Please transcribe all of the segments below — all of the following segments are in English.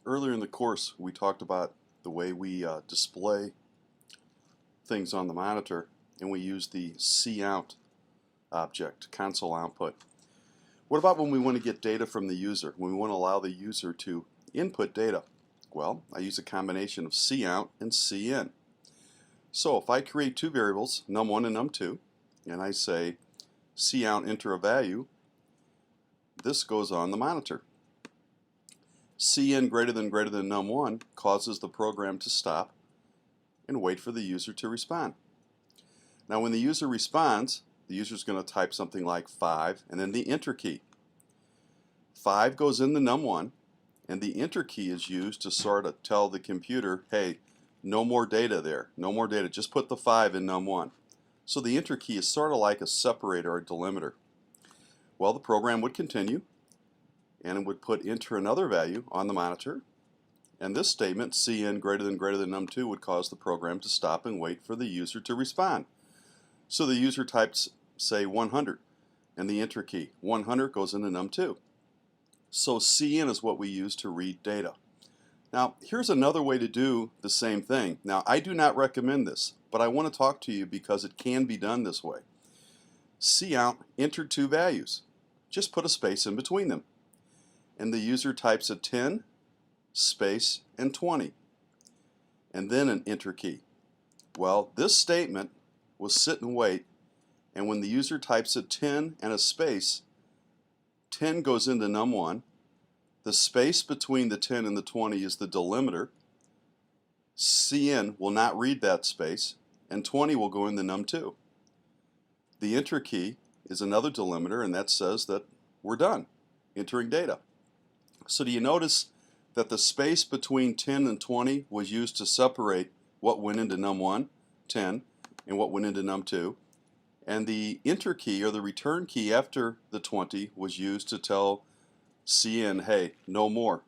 Earlier in the course, we talked about the way we display things on the monitor, and we use the cout object, console output. What about when we want to get data from the user, when we want to allow the user to input data? Well, I use a combination of cout and cin. So if I create two variables, num1 and num2, and I say cout enter a value, this goes on the monitor. Cin greater than num1 causes the program to stop and wait for the user to respond. Now when the user responds, the user is going to type something like 5 and then the enter key. 5 goes in the num1 and the enter key is used to sort of tell the computer, hey, no more data there, no more data, just put the 5 in num1. So the enter key is sort of like a separator or delimiter. Well, the program would continue and it would put enter another value on the monitor, and this statement, cin greater than num2, would cause the program to stop and wait for the user to respond. So the user types, say, 100, and the enter key, 100, goes into num2. So cin is what we use to read data. Now, here's another way to do the same thing. Now, I do not recommend this, but I want to talk to you because it can be done this way. Cout entered two values. Just put a space in between them. And the user types a 10, space, and 20, and then an enter key. Well, this statement will sit and wait, and when the user types a 10 and a space, 10 goes into num1. The space between the 10 and the 20 is the delimiter. Cin will not read that space, and 20 will go into num2. The enter key is another delimiter, and that says that we're done entering data. So do you notice that the space between 10 and 20 was used to separate what went into num1, 10, and what went into num2, and the enter key or the return key after the 20 was used to tell cin, hey, no more.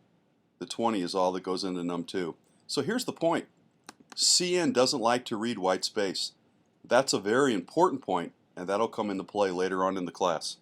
The 20 is all that goes into num2. So here's the point. Cin doesn't like to read white space. That's a very important point, and that'll come into play later on in the class.